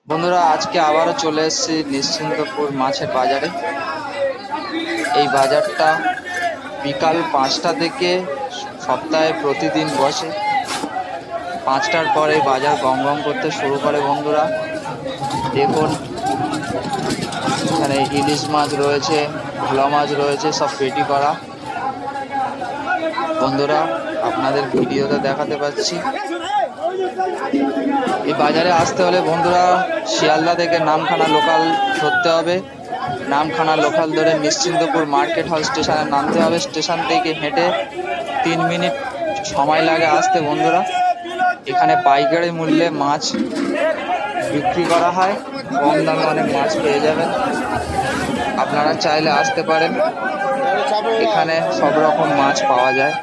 বন্ধুরা, আজকে আবারও চলে এসেছি নিশ্চিন্তপুর মাছের বাজারে। এই বাজারটা বিকাল 5টা থেকে সপ্তাহে প্রতিদিন বসে। 5টার পরে বাজার গম গম করতে শুরু করে। বন্ধুরা দেখুন, এখানে ইলিশ মাছ রয়েছে, ভোলা মাছ রয়েছে, সব পেটি করা। বন্ধুরা, আপনাদের ভিডিওতে দেখাতে পাচ্ছি। এই বাজারে আসতে হলে বন্ধুরা শিয়ালদা থেকে নামখানা লোকাল ধরতে হবে। নামখানা লোকাল ধরে নিশ্চিন্তপুর মার্কেট হল স্টেশনে নামতে হবে। স্টেশন থেকে হেঁটে 3 মিনিট সময় লাগে আসতে। বন্ধুরা, এখানে পাইকারি মূল্যে মাছ বিক্রি করা হয়। কম দামে অনেক মাছ পেয়ে যাবেন। আপনারা চাইলে আসতে পারেন, এখানে সব রকম মাছ পাওয়া যায়।